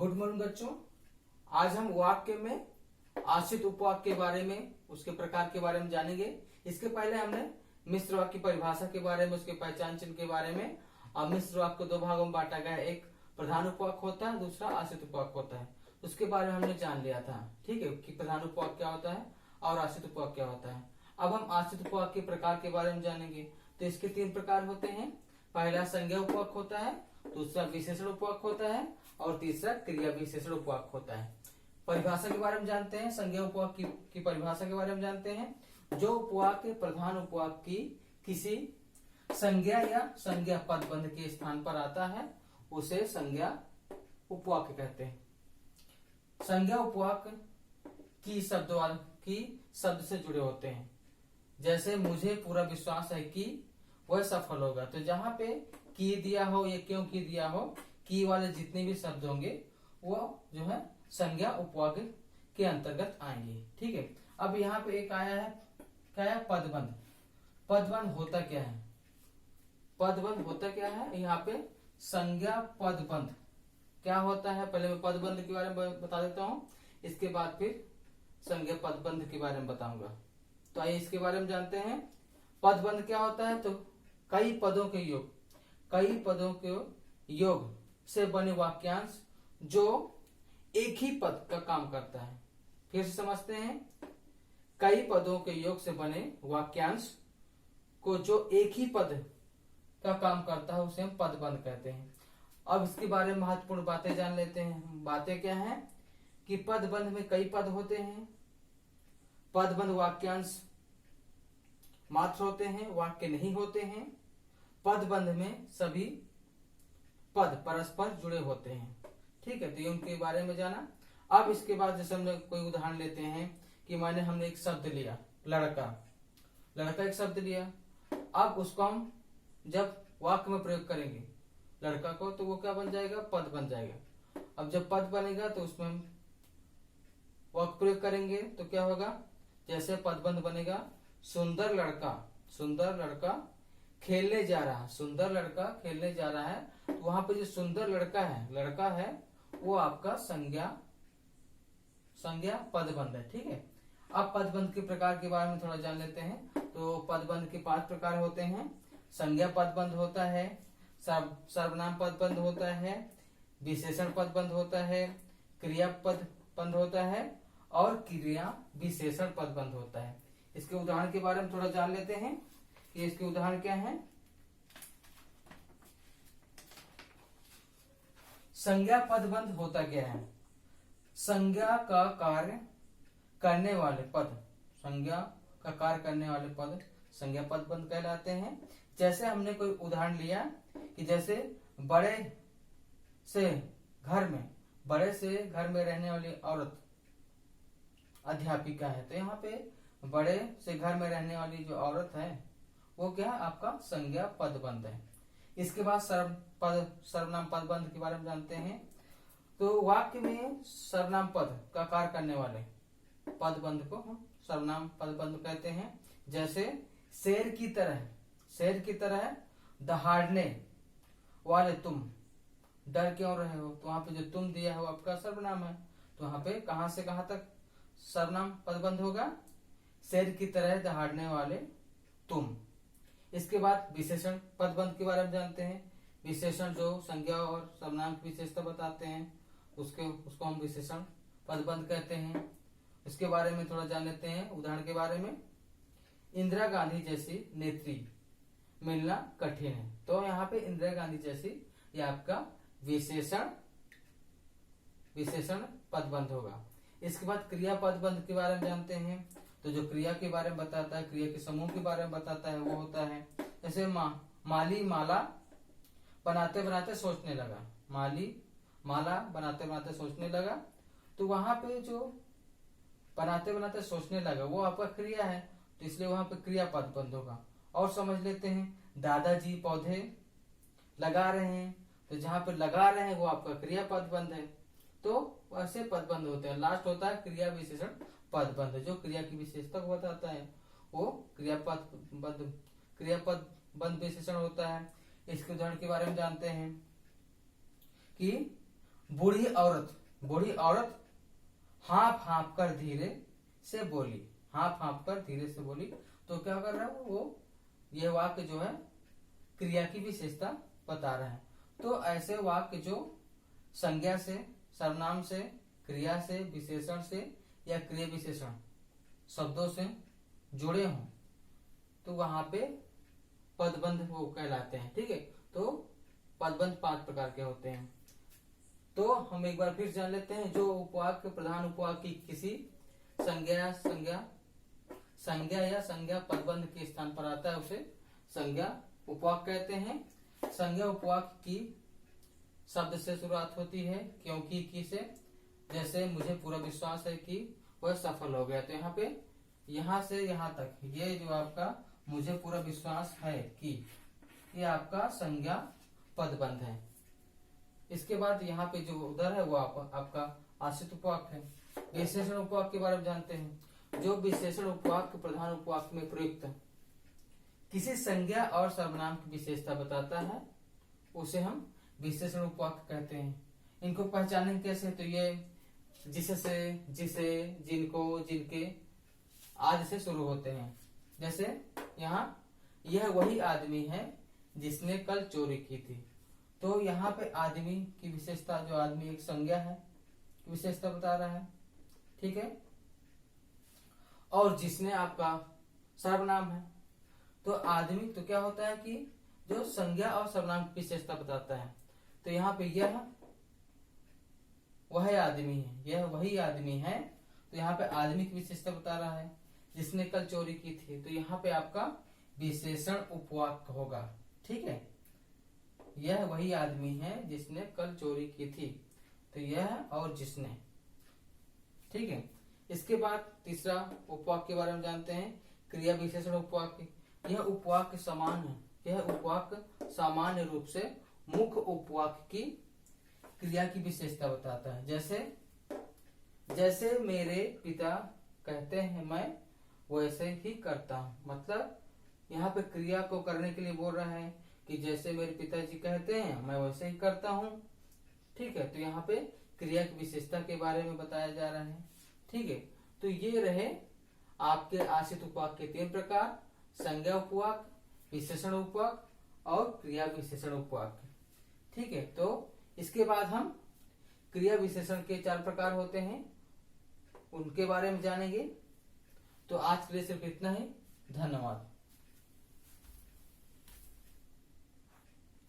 Good morning बच्चों। आज हम वाक्य में आश्रित उपवाक्य के बारे में, उसके प्रकार के बारे में जानेंगे। इसके पहले हमने मिश्र वाक्य की परिभाषा के बारे में, उसके पहचान चिन्ह के बारे में। अब मिश्र वाक्य को दो भागों में बांटा गया है, एक प्रधान उपवाक्य होता है, दूसरा आश्रित उपवाक्य होता है। उसके बारे में हमने जान लिया था, ठीक है, कि प्रधान उपवाक्य क्या होता है और आश्रित उपवाक्य क्या होता है। अब हम आश्रित उपवाक्य के प्रकार के बारे में जानेंगे। तो इसके तीन प्रकार होते हैं। पहला संज्ञा उपवाक्य होता है, दूसरा विशेषण उपवाक्य होता है और तीसरा क्रिया विशेषण उपवाक्य होता है। परिभाषा के बारे में जानते हैं, संज्ञा उपवाक्य की परिभाषा के बारे में जानते हैं। जो उपवाक्य प्रधान उपवाक्य की किसी संज्ञा या संज्ञा पदबंध के स्थान पर आता है उसे संज्ञा उपवाक्य कहते हैं। संज्ञा उपवाक्य की शब्द से जुड़े होते हैं। जैसे मुझे पूरा विश्वास है कि वह सफल होगा, तो जहां पे की दिया हो या क्यों की दिया हो, की वाले जितने भी शब्द होंगे वो जो है संज्ञा उपवाक्य के अंतर्गत आएंगे, ठीक है। अब यहाँ पे एक आया है, क्या है, पदबंध। पदबंध होता क्या है? पदबंध होता क्या है? यहाँ पे संज्ञा पदबंध क्या होता है, पहले मैं पदबंध के बारे में बता देता हूँ, इसके बाद फिर संज्ञा पदबंध के बारे में बताऊंगा। तो आइए इसके बारे में जानते हैं। पदबंध क्या होता है? तो कई पदों के योग से बने वाक्यांश जो एक ही पद का काम करता है। फिर से समझते हैं, कई पदों के योग से बने वाक्यांश को जो एक ही पद का काम करता है उसे हम पदबंध कहते हैं। अब इसके बारे में महत्वपूर्ण बातें जान लेते हैं। बातें क्या हैं कि पदबंध में कई पद होते हैं। पदबंध वाक्यांश मात्र होते हैं, वाक्य नहीं होते हैं। पदबंध में सभी पद परस्पर जुड़े होते हैं, ठीक है। तो ये उनके बारे में जाना। अब इसके बाद जैसे हम कोई उदाहरण लेते हैं कि हमने एक शब्द लिया, लड़का एक शब्द लिया। अब उसको हम जब वाक्य में प्रयोग करेंगे लड़का को, तो वो क्या बन जाएगा? पद बन जाएगा। अब जब पद बनेगा तो उसमें हम वाक्य प्रयोग करेंगे तो क्या होगा? जैसे पदबंध बनेगा, सुंदर लड़का खेलने जा रहा है। सुंदर लड़का खेलने जा रहा है, तो वहां पे जो सुंदर लड़का है वो आपका संज्ञा पदबंध है, ठीक है। अब पदबंध के प्रकार के बारे में थोड़ा जान लेते हैं। तो पदबंध के 5 प्रकार होते हैं। संज्ञा पदबंध होता है, सर्वनाम पदबंध होता है, विशेषण पदबंध होता है, क्रिया पदबंध होता है और क्रिया विशेषण पदबंध होता है। इसके उदाहरण के बारे में थोड़ा जान लेते हैं कि इसके उदाहरण क्या है। संज्ञा पदबंध होता क्या है? संज्ञा का कार्य करने वाले पद, संज्ञा पदबंध कहलाते हैं। जैसे हमने कोई उदाहरण लिया कि जैसे बड़े से घर में रहने वाली औरत अध्यापिका है, तो यहाँ पे बड़े से घर में रहने वाली जो औरत है वो क्या है? आपका संज्ञा पदबंध है। इसके बाद सर्वनाम पदबंध के बारे में जानते हैं। तो वाक्य में सर्वनाम पद का कार्य करने वाले पदबंध को हम सर्वनाम पदबंध कहते हैं। जैसे शेर की तरह दहाड़ने वाले तुम डर क्यों रहे हो, तो वहां पे जो तुम दिया है वो आपका सर्वनाम है। तो वहां पे कहां से कहां तक सर्वनाम पदबंध होगा? शेर की तरह दहाड़ने वाले तुम। इसके बाद विशेषण पदबंध के बारे में जानते हैं। विशेषण जो संज्ञा और सर्वनाम की विशेषता बताते हैं उसको हम विशेषण पदबंध कहते हैं। इसके बारे में थोड़ा जान लेते हैं उदाहरण के बारे में। इंदिरा गांधी जैसी नेत्री मिलना कठिन है, तो यहाँ पे इंदिरा गांधी जैसी ये आपका विशेषण पदबंध होगा। इसके बाद क्रिया पदबंध के बारे में जानते हैं। तो जो क्रिया के बारे में बताता है, क्रिया के समूह के बारे में बताता है, वो होता है जैसे माली माला बनाते बनाते सोचने लगा। माली माला बनाते बनाते सोचने लगा, तो वहां पे जो बनाते बनाते सोचने लगा वो आपका क्रिया है, तो इसलिए वहां पे क्रिया पदबंध होगा। और समझ लेते हैं, दादाजी पौधे लगा रहे हैं, तो जहां पे लगा रहे हैं वो आपका क्रिया पदबंध है। तो ऐसे पदबंध होते हैं। लास्ट होता है क्रिया विशेषण पदबंध, जो क्रिया की विशेषता को बताता है वो क्रिया पदबंध विशेषण होता है। इसके उदाहरण के बारे में जानते हैं कि बूढ़ी औरत हाँफ हाँफ कर धीरे से बोली, हाँफ हाँफ कर धीरे से बोली। तो क्या कर रहा है वो, यह वाक्य जो है क्रिया की विशेषता बता रहा है। तो ऐसे वाक्य जो संज्ञा से, सर्वनाम से, क्रिया से, विशेषण से या क्रिया विशेषण शब्दों से जुड़े हों तो वहां पे पदबंध वो कहलाते हैं। ठीक है, तो पदबंध 5 प्रकार के होते हैं। तो हम एक बार फिर जान लेते हैं। जो उपवाक्य प्रधान उपवाक्य की किसी संज्ञा या संज्ञा पदबंध के स्थान पर आता है उसे संज्ञा उपवाक्य कहते हैं। संज्ञा उपवाक्य की शब्द से शुरुआत होती है, क्योंकि की से। जैसे मुझे पूरा विश्वास है कि वह सफल हो गया, तो यहाँ पे यहाँ से यहाँ तक ये जो आपका मुझे पूरा विश्वास है कि ये आपका संज्ञा पदबंध है। इसके बाद यहाँ पे जो उधर है वो आपका आश्रित उपवाक्य है। विशेषण उपवाक्य के बारे में जानते हैं। जो विशेषण उपवाक्य प्रधान उपवाक्य में प्रयुक्त किसी संज्ञा और सर्वनाम की विशेषता बताता है उसे हम विशेषण उपवाक्य कहते हैं। इनको पहचानेंगे कैसे, तो ये जिससे, जिसे, जिनको, जिनके आदि से शुरू होते हैं। जैसे यहाँ यह वही आदमी है जिसने कल चोरी की थी। तो यहाँ पे आदमी की विशेषता, जो आदमी एक संज्ञा है, विशेषता बता रहा है। ठीक है, और जिसने आपका सर्वनाम है। तो आदमी तो क्या होता है कि जो संज्ञा और सर्वनाम की विशेषता बताता है। तो यहाँ पे यह वह आदमी है, यह वही आदमी है। तो यहाँ पे आदमी की विशेषता बता रहा है, जिसने कल चोरी की थी। तो यहाँ पे आपका विशेषण उपवाक्य होगा। ठीक है, यह वही आदमी है जिसने कल चोरी की थी। तो यह और जिसने। ठीक है, इसके बाद तीसरा उपवाक्य के बारे में जानते हैं, क्रिया विशेषण उपवाक्य। यह उपवाक्य समान है, यह उपवाक्य सामान्य रूप से मुख्य उपवाक्य की क्रिया की विशेषता बताता है। जैसे मेरे पिता कहते हैं मैं वैसे ही करता हूँ। मतलब यहाँ पे क्रिया को करने के लिए बोल रहा है कि जैसे मेरे पिताजी कहते हैं मैं वैसे ही करता हूँ। ठीक है, तो यहाँ पे क्रिया की विशेषता के बारे में बताया जा रहा है। ठीक है, तो ये रहे आपके आश्रित उपवाक्य के 3 प्रकार, संज्ञा उपवाक्य, विशेषण उपवाक्य और क्रिया विशेषण उपवाक्य। ठीक है, तो इसके बाद हम क्रिया विशेषण के 4 प्रकार होते हैं, उनके बारे में जानेंगे। तो आज के लिए सिर्फ इतना ही। धन्यवाद।